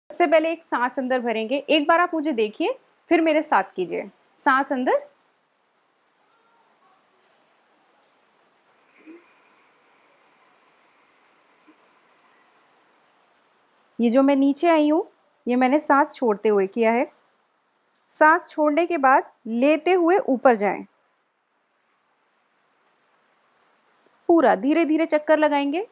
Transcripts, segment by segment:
सबसे पहले एक सांस अंदर भरेंगे, एक बार आप मुझे देखिए फिर मेरे साथ कीजिए। सांस अंदर, ये जो मैं नीचे आई हूँ ये मैंने सांस छोड़ते हुए किया है। सांस छोड़ने के बाद लेते हुए ऊपर जाएं, पूरा धीरे धीरे चक्कर लगाएंगे,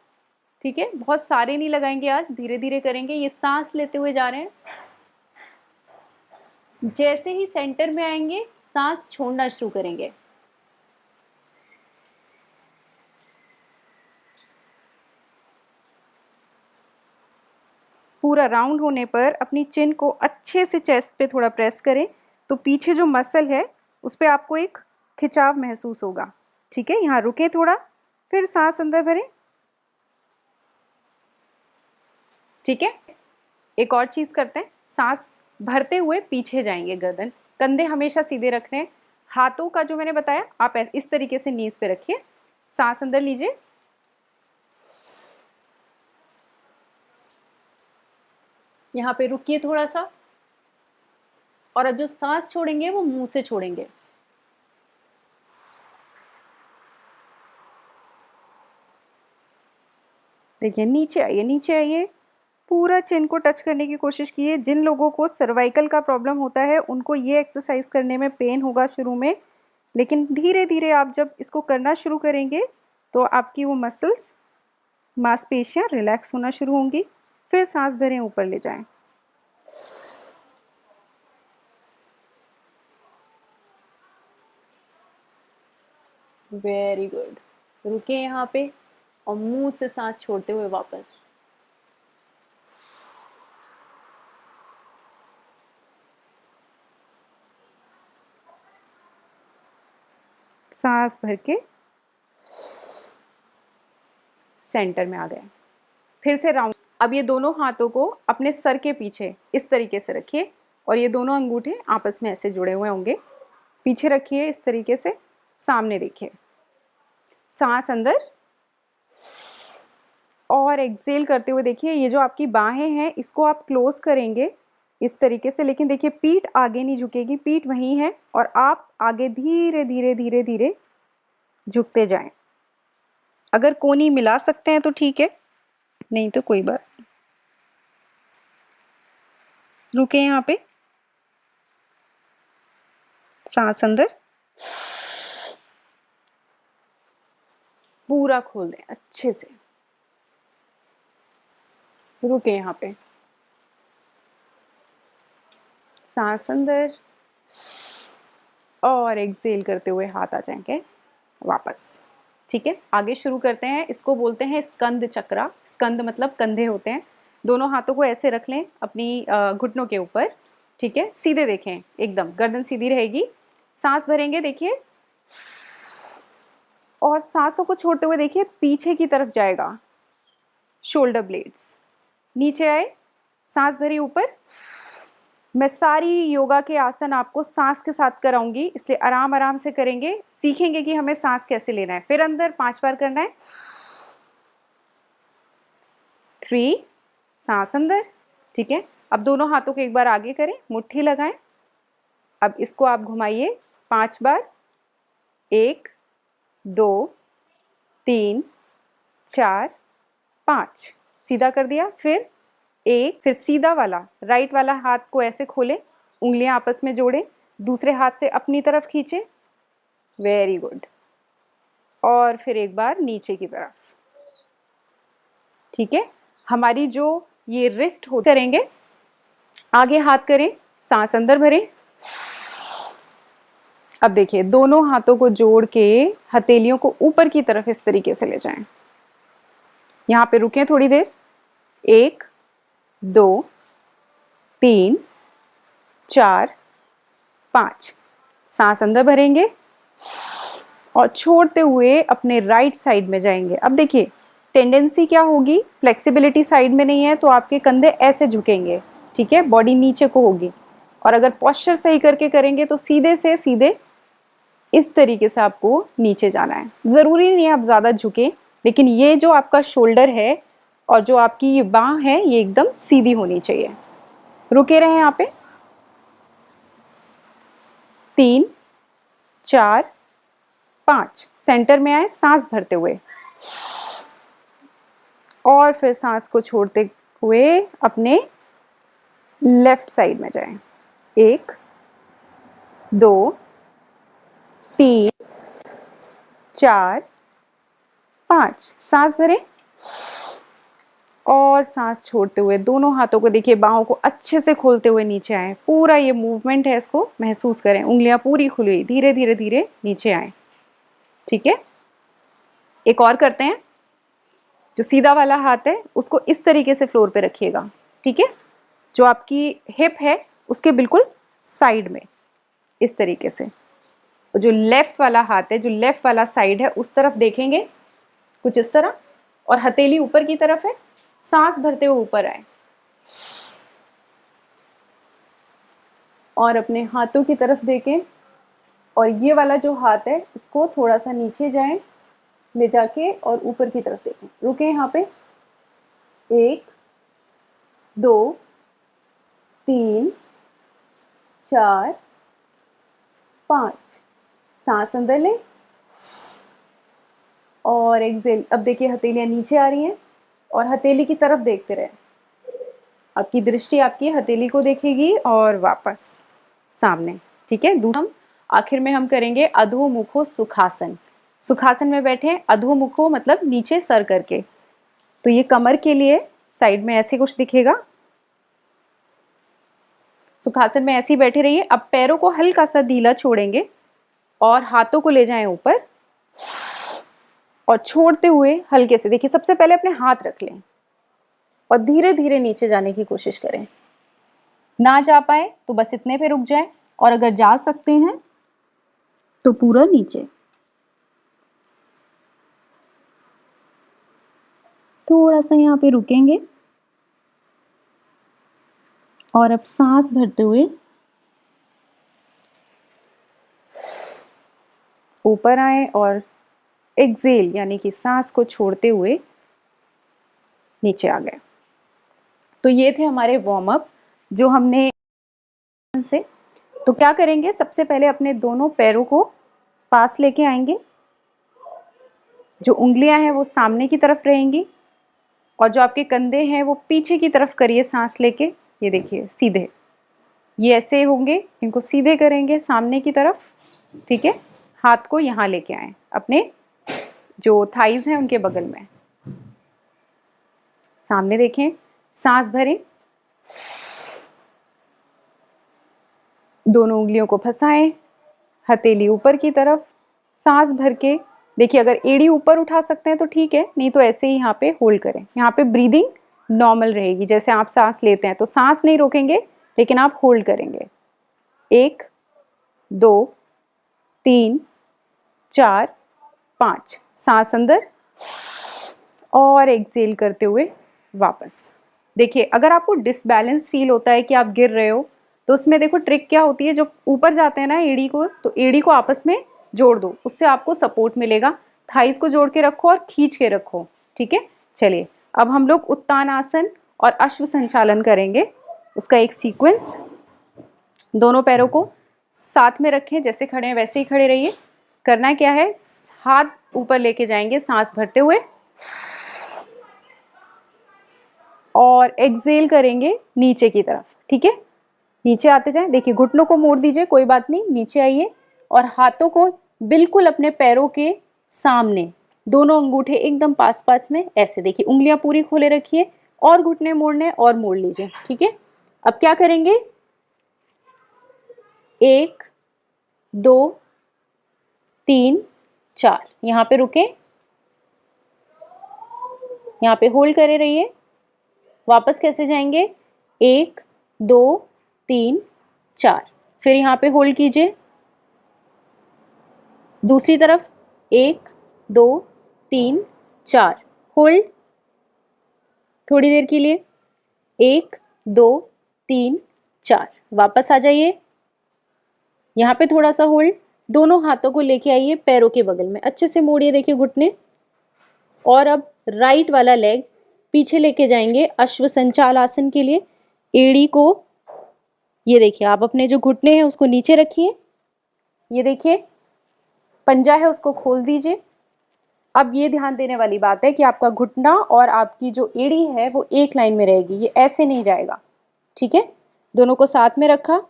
ठीक है, बहुत सारे नहीं लगाएंगे आज, धीरे धीरे करेंगे। ये सांस लेते हुए जा रहे हैं, जैसे ही सेंटर में आएंगे सांस छोड़ना शुरू करेंगे। पूरा राउंड होने पर अपनी चिन को अच्छे से चेस्ट पे थोड़ा प्रेस करें, तो पीछे जो मसल है उस पर आपको एक खिंचाव महसूस होगा, ठीक है। यहाँ रुके थोड़ा, फिर सांस अंदर भरें, ठीक है। एक और चीज़ करते हैं, सांस भरते हुए पीछे जाएंगे, गर्दन कंधे हमेशा सीधे रखने हैं। हाथों का जो मैंने बताया आप इस तरीके से नीज पे रखिए, सांस अंदर लीजिए, यहाँ पे रुकिए थोड़ा सा, और अब जो सांस छोड़ेंगे वो मुंह से छोड़ेंगे। देखिए नीचे आइए, नीचे आइए, पूरा चिन को टच करने की कोशिश कीजिए। जिन लोगों को सर्वाइकल का प्रॉब्लम होता है उनको ये एक्सरसाइज करने में पेन होगा शुरू में, लेकिन धीरे धीरे आप जब इसको करना शुरू करेंगे तो आपकी वो मसल्स, मांसपेशियां रिलैक्स होना शुरू होंगी। फिर सांस भरें, ऊपर ले जाएं। वेरी गुड, रुके यहाँ पे और मुंह से सांस छोड़ते हुए वापस। सांस भर के सेंटर में आ गए, फिर से राउंड। अब ये दोनों हाथों को अपने सर के पीछे इस तरीके से रखिए और ये दोनों अंगूठे आपस में ऐसे जुड़े हुए होंगे, पीछे रखिए इस तरीके से, सामने देखिए। सांस अंदर और एक्सेल करते हुए देखिए, ये जो आपकी बाहें हैं इसको आप क्लोज करेंगे इस तरीके से, लेकिन देखिए पीठ आगे नहीं झुकेगी, पीठ वहीं है और आप आगे धीरे धीरे धीरे धीरे झुकते जाएं। अगर कोनी मिला सकते हैं तो ठीक है, नहीं तो कोई बात नहीं। रुके यहाँ पे, सांस अंदर, पूरा खोल दें अच्छे से, रुके यहाँ पे, सांस अंदर और एक्सेल करते हुए हाथ आ जाएंगे वापस, ठीक है। आगे शुरू करते हैं, इसको बोलते हैं स्कंद चक्रा। स्कंद मतलब कंधे होते हैं। दोनों हाथों को ऐसे रख लें अपनी घुटनों के ऊपर, ठीक है, सीधे देखें, एकदम गर्दन सीधी रहेगी। सांस भरेंगे देखिए, और सांसों को छोड़ते हुए देखिए पीछे की तरफ जाएगा, शोल्डर ब्लेड्स नीचे आए, सांस भरी ऊपर। मैं सारी योगा के आसन आपको सांस के साथ कराऊंगी, इसलिए आराम आराम से करेंगे, सीखेंगे कि हमें सांस कैसे लेना है। फिर अंदर 5 बार करना है, 3, सांस अंदर, ठीक है। अब दोनों हाथों को एक बार आगे करें, मुट्ठी लगाएं। अब इसको आप घुमाइए 5 बार, 1 2 3 4 5, सीधा कर दिया। फिर 1, फिर सीधा वाला राइट वाला हाथ को ऐसे खोलें, उंगलियां आपस में जोड़ें, दूसरे हाथ से अपनी तरफ खींचें, वेरी गुड। और फिर एक बार नीचे की तरफ, ठीक है। हमारी जो ये रिस्ट हो करेंगे, आगे हाथ करें, सांस अंदर भरें। अब देखिए दोनों हाथों को जोड़ के हथेलियों को ऊपर की तरफ इस तरीके से ले जाएं। यहाँ पे रुकें थोड़ी देर, 1 2 3 4 5, सांस अंदर भरेंगे और छोड़ते हुए अपने राइट साइड में जाएंगे। अब देखिए टेंडेंसी क्या होगी, फ्लेक्सिबिलिटी साइड में नहीं है तो आपके कंधे ऐसे झुकेंगे, ठीक है, बॉडी नीचे को होगी। और अगर पोस्चर सही करके करेंगे तो सीधे से सीधे इस तरीके से आपको नीचे जाना है। ज़रूरी नहीं है आप ज़्यादा झुके, लेकिन ये जो आपका शोल्डर है और जो आपकी ये बाँह है ये एकदम सीधी होनी चाहिए। रुके रहे यहाँ पे। 3 4 5, सेंटर में आए, सांस भरते हुए और फिर सांस को छोड़ते हुए अपने लेफ्ट साइड में जाएं। 1 2 3 4 5, सांस भरें और सांस छोड़ते हुए दोनों हाथों को देखिए, बाहों को अच्छे से खोलते हुए नीचे आए। पूरा ये मूवमेंट है, इसको महसूस करें। उंगलियां पूरी खुली, धीरे धीरे धीरे नीचे आए। ठीक है, एक और करते हैं। जो सीधा वाला हाथ है उसको इस तरीके से फ्लोर पे रखिएगा। ठीक है, जो आपकी हिप है उसके बिल्कुल साइड में, इस तरीके से। और जो लेफ्ट वाला हाथ है, जो लेफ्ट वाला साइड है, उस तरफ देखेंगे कुछ इस तरह, और हथेली ऊपर की तरफ है। सांस भरते हुए ऊपर आए और अपने हाथों की तरफ देखें, और ये वाला जो हाथ है इसको थोड़ा सा नीचे जाएं, ले जाके और ऊपर की तरफ देखें। रुके यहाँ पे। 1 2 3 4 5, सांस अंदर लें और एक्सेल। अब देखिए हथेलियां नीचे आ रही हैं और हथेली की तरफ देखते रहें। आपकी दृष्टि आपकी हथेली को देखेगी और वापस सामने। ठीक है, दूसरा आखिर में हम करेंगे अधोमुखो सुखासन। सुखासन में बैठे, अधोमुखो मतलब नीचे सर करके। तो ये कमर के लिए साइड में ऐसे कुछ दिखेगा। सुखासन में ऐसे ही बैठे रहिए। अब पैरों को हल्का सा ढीला छोड़ेंगे और हाथों को ले जाएं ऊपर और छोड़ते हुए हल्के से, देखिए सबसे पहले अपने हाथ रख लें और धीरे धीरे नीचे जाने की कोशिश करें। ना जा पाए तो बस इतने पे रुक जाए, और अगर जा सकते हैं तो पूरा नीचे। थोड़ा सा यहाँ पे रुकेंगे और अब सांस भरते हुए ऊपर आए और एक्सेल यानी कि सांस को छोड़ते हुए नीचे आ गए। तो ये थे हमारे वार्म अप जो हमने से। तो क्या करेंगे, सबसे पहले अपने दोनों पैरों को पास लेके आएंगे। जो उंगलियां हैं वो सामने की तरफ रहेंगी और जो आपके कंधे हैं वो पीछे की तरफ करिए सांस लेके। ये देखिए सीधे, ये ऐसे होंगे, इनको सीधे करेंगे सामने की तरफ। ठीक है, हाथ को यहाँ लेके आए अपने जो थाइज हैं उनके बगल में। सामने देखें, सांस भरें, दोनों उंगलियों को फंसाएं, हथेली ऊपर की तरफ, सांस भर के देखिए। अगर एड़ी ऊपर उठा सकते हैं तो ठीक है, नहीं तो ऐसे ही यहाँ पे होल्ड करें। यहाँ पे ब्रीदिंग नॉर्मल रहेगी, जैसे आप सांस लेते हैं तो सांस नहीं रोकेंगे लेकिन आप होल्ड करेंगे। 1 2 3 4 5, सांस अंदर और एक्सेल करते हुए वापस। देखिए अगर आपको डिसबैलेंस फील होता है कि आप गिर रहे हो, तो उसमें देखो ट्रिक क्या होती है, जो ऊपर जाते हैं ना एड़ी को, तो एड़ी को आपस में जोड़ दो, उससे आपको सपोर्ट मिलेगा। थाइस को जोड़ के रखो और खींच के रखो। ठीक है, चलिए अब हम लोग उत्तान आसन और अश्व संचालन करेंगे, उसका एक सीक्वेंस। दोनों पैरों को साथ में रखें, जैसे खड़े हैं वैसे ही खड़े रहिए। करना क्या है, हाथ ऊपर लेके जाएंगे सांस भरते हुए और एक्सेल करेंगे नीचे की तरफ। ठीक है, नीचे आते जाएं। देखिए घुटनों को मोड़ दीजिए, कोई बात नहीं, नीचे आइए और हाथों को बिल्कुल अपने पैरों के सामने, दोनों अंगूठे एकदम पास पास में ऐसे। देखिए उंगलियां पूरी खोले रखिए और घुटने मोड़ने और मोड़ लीजिए। ठीक है, अब क्या करेंगे, 1 2 3 4, यहाँ पे रुके, यहाँ पे होल्ड करे रहिए। वापस कैसे जाएंगे, 1 2 3 4, फिर यहाँ पे होल्ड कीजिए। दूसरी तरफ 1 2 3 4, होल्ड थोड़ी देर के लिए। 1 2 3 4, वापस आ जाइए। यहाँ पे थोड़ा सा होल्ड। दोनों हाथों को लेके आइए पैरों के बगल में, अच्छे से मोड़िए, देखिए घुटने। और अब राइट वाला लेग पीछे लेके जाएंगे अश्व संचाल आसन के लिए। एड़ी को ये देखिए, आप अपने जो घुटने हैं उसको नीचे रखिए। ये देखिए, पंजा है उसको खोल दीजिए। अब ये ध्यान देने वाली बात है कि आपका घुटना और आपकी जो एड़ी है वो एक लाइन में रहेगी, ये ऐसे नहीं जाएगा। ठीक है, दोनों को साथ में रखा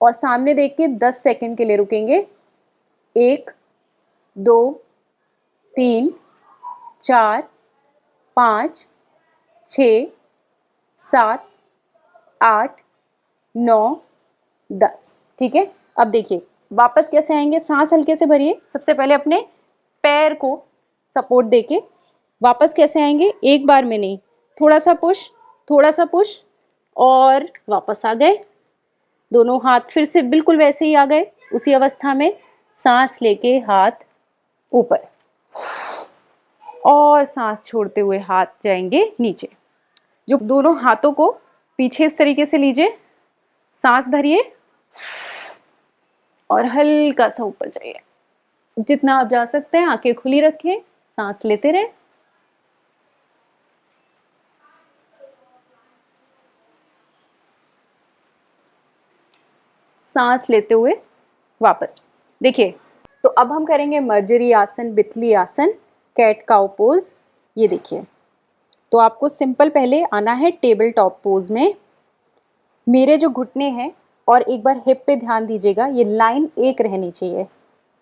और सामने देख के 10 सेकंड के लिए रुकेंगे। 1 2 3 4 5 6 7 8 9 10। ठीक है, अब देखिए वापस कैसे आएंगे। सांस हल्के से भरिए। सबसे पहले अपने पैर को सपोर्ट देके वापस कैसे आएंगे, एक बार में नहीं, थोड़ा सा पुश, थोड़ा सा पुश और वापस आ गए। दोनों हाथ फिर से बिल्कुल वैसे ही आ गए, उसी अवस्था में। सांस लेके हाथ ऊपर और सांस छोड़ते हुए हाथ जाएंगे नीचे। जो दोनों हाथों को पीछे इस तरीके से लीजिए, सांस भरिए और हल्का सा ऊपर जाइए। जितना आप जा सकते हैं आंखें खुली रखें, सांस लेते रहें। सांस लेते हुए वापस देखिए। तो अब हम करेंगे मर्जरी आसन, बितली आसन, कैट काउ पोज। ये देखिए, तो आपको सिंपल पहले आना है टेबल टॉप पोज में। मेरे जो घुटने हैं और एक बार हिप पे ध्यान दीजिएगा, ये लाइन एक रहनी चाहिए,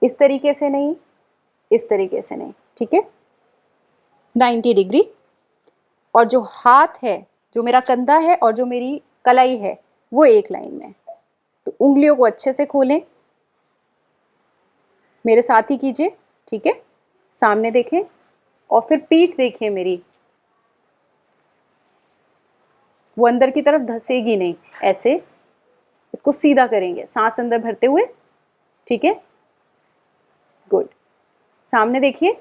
इस तरीके से नहीं, इस तरीके से नहीं। ठीक है, 90 डिग्री। और जो हाथ है, जो मेरा कंधा है और जो मेरी कलाई है, वो एक लाइन में। तो उंगलियों को अच्छे से खोलें, मेरे साथ ही कीजिए। ठीक है, सामने देखें और फिर पीठ देखिए मेरी, वो अंदर की तरफ धंसेगी नहीं, ऐसे इसको सीधा करेंगे सांस अंदर भरते हुए। ठीक है, गुड। सामने देखिए।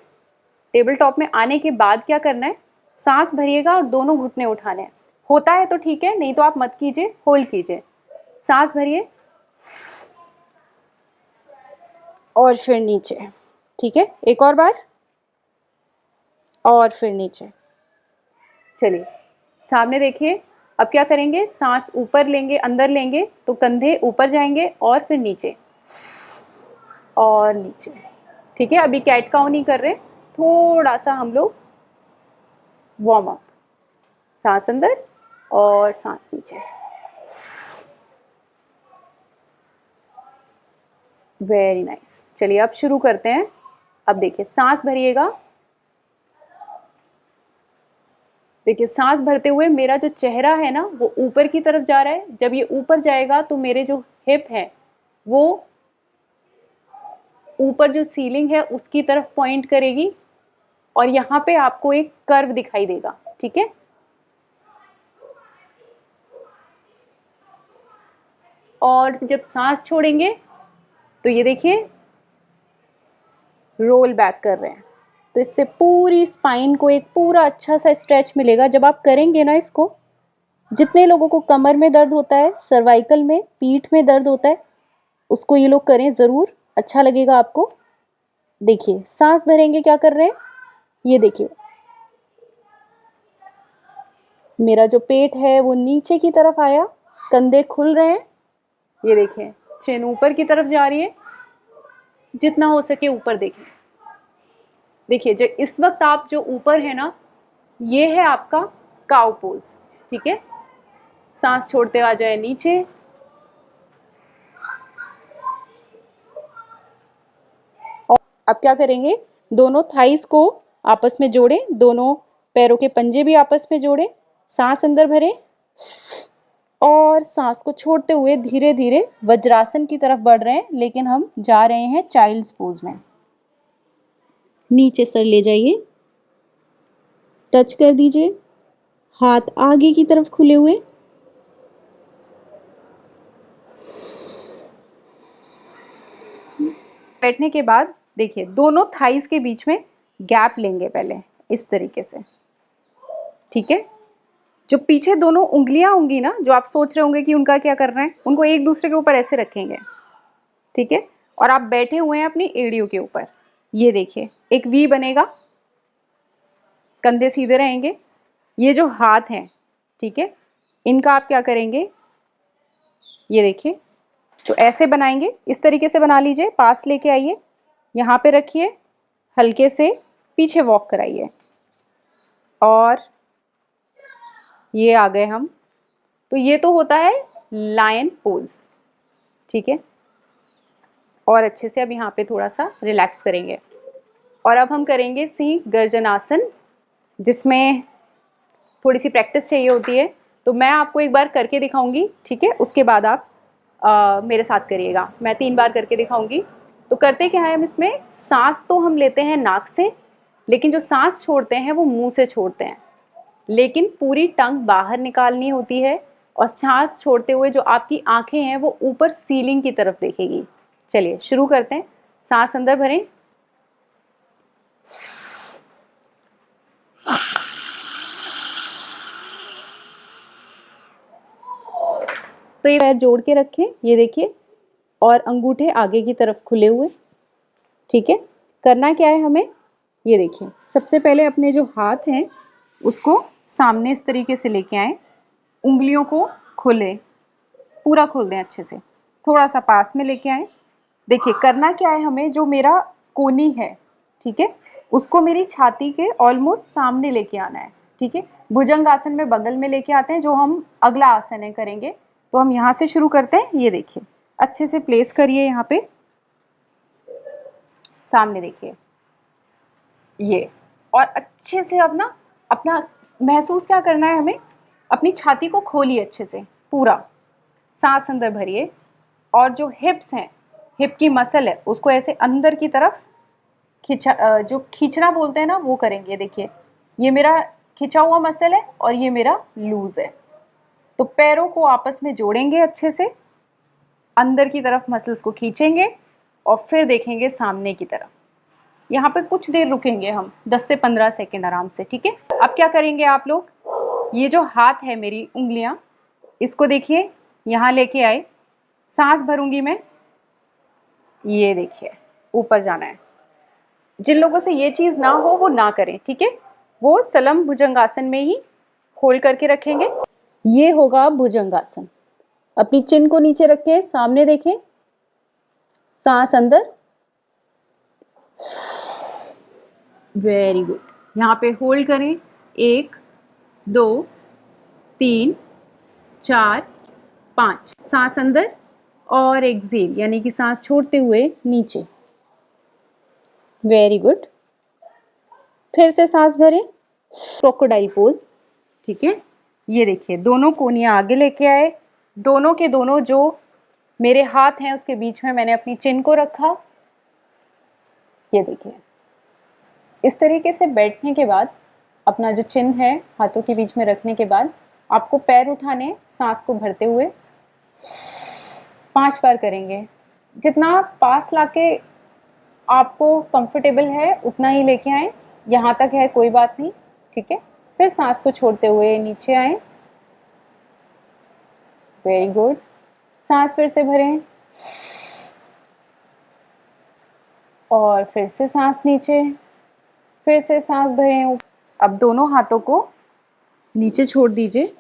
टेबल टॉप में आने के बाद क्या करना है, सांस भरिएगा और दोनों घुटने उठाने हैं। होता है तो ठीक है, नहीं तो आप मत कीजिए, होल्ड कीजिए। सांस भरिए और फिर नीचे। ठीक है, एक और बार और फिर नीचे। चलिए सामने देखिए। अब क्या करेंगे, सांस ऊपर लेंगे, अंदर लेंगे तो कंधे ऊपर जाएंगे और फिर नीचे और नीचे। ठीक है, अभी कैट काउ नहीं कर रहे, थोड़ा सा हम लोग वार्म अप। सांस अंदर और सांस नीचे। Very nice. चलिए अब शुरू करते हैं। अब देखिए, सांस भरिएगा। देखिए, सांस भरते हुए मेरा जो चेहरा है ना वो ऊपर की तरफ जा रहा है। जब ये ऊपर जाएगा तो मेरे जो हिप है वो ऊपर जो सीलिंग है उसकी तरफ पॉइंट करेगी और यहाँ पे आपको एक कर्व दिखाई देगा। ठीक है, और जब सांस छोड़ेंगे तो ये देखिए रोल बैक कर रहे हैं। तो इससे पूरी स्पाइन को एक पूरा अच्छा सा स्ट्रेच मिलेगा। जब आप करेंगे ना इसको, जितने लोगों को कमर में दर्द होता है, सर्वाइकल में, पीठ में दर्द होता है, उसको ये लोग करें ज़रूर, अच्छा लगेगा आपको। देखिए सांस भरेंगे, क्या कर रहे हैं, ये देखिए मेरा जो पेट है वो नीचे की तरफ आया, कंधे खुल रहे हैं। ये देखिए चिन ऊपर की तरफ जा रही है, जितना हो सके ऊपर देखें। देखिए जो इस वक्त आप जो ऊपर है ना, ये है आपका काउ पोज। ठीक है, सांस छोड़ते आ जाए नीचे और अब क्या करेंगे, दोनों थाइस को आपस में जोड़ें, दोनों पैरों के पंजे भी आपस में जोड़ें। सांस अंदर भरें और सांस को छोड़ते हुए धीरे धीरे वज्रासन की तरफ बढ़ रहे हैं, लेकिन हम जा रहे हैं चाइल्ड्स पोज में। नीचे सर ले जाइए, टच कर दीजिए, हाथ आगे की तरफ खुले हुए। बैठने के बाद देखिए दोनों थाइस के बीच में गैप लेंगे पहले, इस तरीके से। ठीक है, जो पीछे दोनों उंगलियां होंगी ना, जो आप सोच रहे होंगे कि उनका क्या करना है, उनको एक दूसरे के ऊपर ऐसे रखेंगे। ठीक है, और आप बैठे हुए हैं अपनी एड़ियों के ऊपर। ये देखिए एक वी बनेगा, कंधे सीधे रहेंगे। ये जो हाथ हैं, ठीक है, इनका आप क्या करेंगे, ये देखिए, तो ऐसे बनाएंगे, इस तरीके से बना लीजिए। पास लेके आइए, यहाँ पे रखिए, हल्के से पीछे वॉक कराइए और ये आ गए हम। तो ये तो होता है लायन पोज, ठीक है। और अच्छे से अब यहाँ पे थोड़ा सा रिलैक्स करेंगे और अब हम करेंगे सिंह गर्जन आसन, जिसमें थोड़ी सी प्रैक्टिस चाहिए होती है। तो मैं आपको एक बार करके दिखाऊंगी, ठीक है, उसके बाद आप मेरे साथ करिएगा। मैं 3 बार करके दिखाऊंगी। तो करते क्या है हम इसमें, सांस तो हम लेते हैं नाक से, लेकिन जो सांस छोड़ते हैं वो मुंह से छोड़ते हैं, लेकिन पूरी टंग बाहर निकालनी होती है और सांस छोड़ते हुए जो आपकी आंखें हैं वो ऊपर सीलिंग की तरफ देखेगी। चलिए शुरू करते हैं। सांस अंदर भरें, तो ये पैर जोड़ के रखें, ये देखिए, और अंगूठे आगे की तरफ खुले हुए, ठीक है। करना क्या है हमें, ये देखिए, सबसे पहले अपने जो हाथ हैं उसको सामने इस तरीके से लेके आए, उंगलियों को खोले, पूरा खोल दें अच्छे से, थोड़ा सा पास में लेके आए। देखिए करना क्या है हमें, जो मेरा कोनी है, ठीक है, उसको मेरी छाती के ऑलमोस्ट सामने लेके आना है, ठीक है। भुजंग आसन में बगल में लेके आते हैं, जो हम अगला आसन है करेंगे। तो हम यहाँ से शुरू करते हैं, ये देखिए, अच्छे से प्लेस करिए यहाँ पे, सामने देखिए ये, और अच्छे से अब ना अपना महसूस क्या करना है हमें, अपनी छाती को खोलिए अच्छे से पूरा, सांस अंदर भरिए और जो हिप्स हैं, हिप की मसल है, उसको ऐसे अंदर की तरफ जो खींचना बोलते हैं ना, वो करेंगे। देखिए ये मेरा खिंचा हुआ मसल है और ये मेरा लूज है। तो पैरों को आपस में जोड़ेंगे अच्छे से, अंदर की तरफ मसल्स को खींचेंगे और फिर देखेंगे सामने की तरफ। यहाँ पे कुछ देर रुकेंगे हम, 10 से 15 सेकेंड आराम से, ठीक है। अब क्या करेंगे आप लोग, ये जो हाथ है मेरी उंगलियां, इसको देखिए यहाँ लेके आए, सांस भरूंगी मैं, ये देखिए ऊपर जाना है। जिन लोगों से ये चीज ना हो वो ना करें, ठीक है, वो सलम भुजंगासन में ही होल्ड करके रखेंगे। ये होगा भुजंगासन। अपनी चिन को नीचे रखें, सामने देखें, सांस अंदर, वेरी गुड। यहाँ पे होल्ड करें, 1 2 3 4 5, सांस अंदर और एक्सेल, यानी कि सांस छोड़ते हुए नीचे, वेरी गुड। फिर से सांस भरें, क्रोकोडाइल पोज, ठीक है। ये देखिए दोनों कोनियां आगे लेके आए, दोनों के दोनों जो मेरे हाथ हैं उसके बीच में मैंने अपनी चिन को रखा, ये देखिए। इस तरीके से बैठने के बाद अपना जो चिन है हाथों के बीच में रखने के बाद आपको पैर उठाने, सांस को भरते हुए 5 बार करेंगे। जितना पास लाके आपको कंफर्टेबल है उतना ही लेके आए, यहाँ तक है कोई बात नहीं, ठीक है। फिर सांस को छोड़ते हुए नीचे आए, वेरी गुड। सांस फिर से भरें और फिर से सांस नीचे, फिर से सांस भरें। अब दोनों हाथों को नीचे छोड़ दीजिए,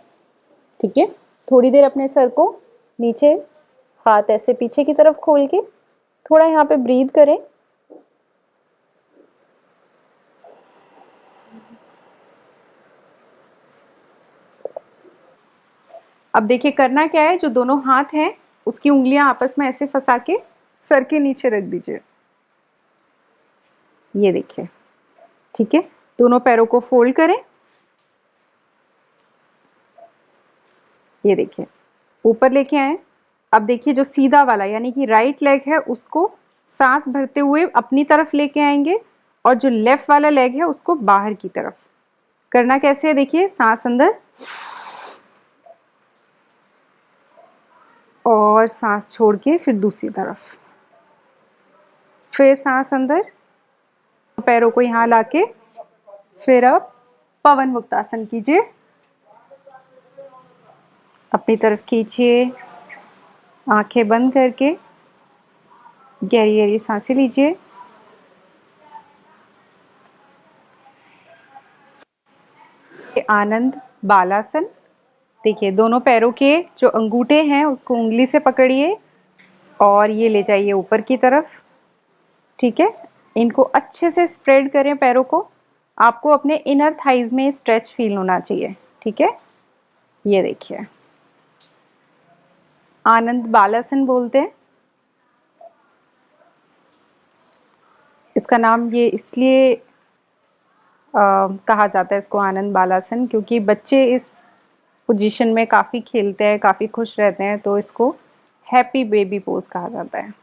ठीक है। थोड़ी देर अपने सर को नीचे, हाथ ऐसे पीछे की तरफ खोल के थोड़ा यहाँ पे ब्रीथ करें। अब देखिए करना क्या है, जो दोनों हाथ हैं उसकी उंगलियां आपस में ऐसे फंसा के सर के नीचे रख दीजिए, ये देखिए, ठीक है। दोनों पैरों को फोल्ड करें, ये देखिए ऊपर लेके आए। अब देखिए जो सीधा वाला यानी कि राइट लेग है उसको सांस भरते हुए अपनी तरफ लेके आएंगे और जो लेफ्ट वाला लेग है उसको बाहर की तरफ। करना कैसे है, देखिए सांस अंदर और सांस छोड़ के फिर दूसरी तरफ, फिर सांस अंदर, पैरों को यहाँ लाके फिर अब पवन मुक्तासन कीजिए, अपनी तरफ खींचिए, आंखें बंद करके गहरी गहरी सांसें लीजिए। आनंद बालासन, देखिए दोनों पैरों के जो अंगूठे हैं उसको उंगली से पकड़िए और ये ले जाइए ऊपर की तरफ। ठीक है, इनको अच्छे से स्प्रेड करें पैरों को। आपको अपने इनर थाइज में स्ट्रेच फील होना चाहिए। ठीक है, ये देखिए आनंद बालासन बोलते हैं इसका नाम। ये इसलिए कहा जाता है इसको आनंद बालासन क्योंकि बच्चे इस पोजीशन में काफ़ी खेलते हैं, काफ़ी खुश रहते हैं, तो इसको हैप्पी बेबी पोज कहा जाता है।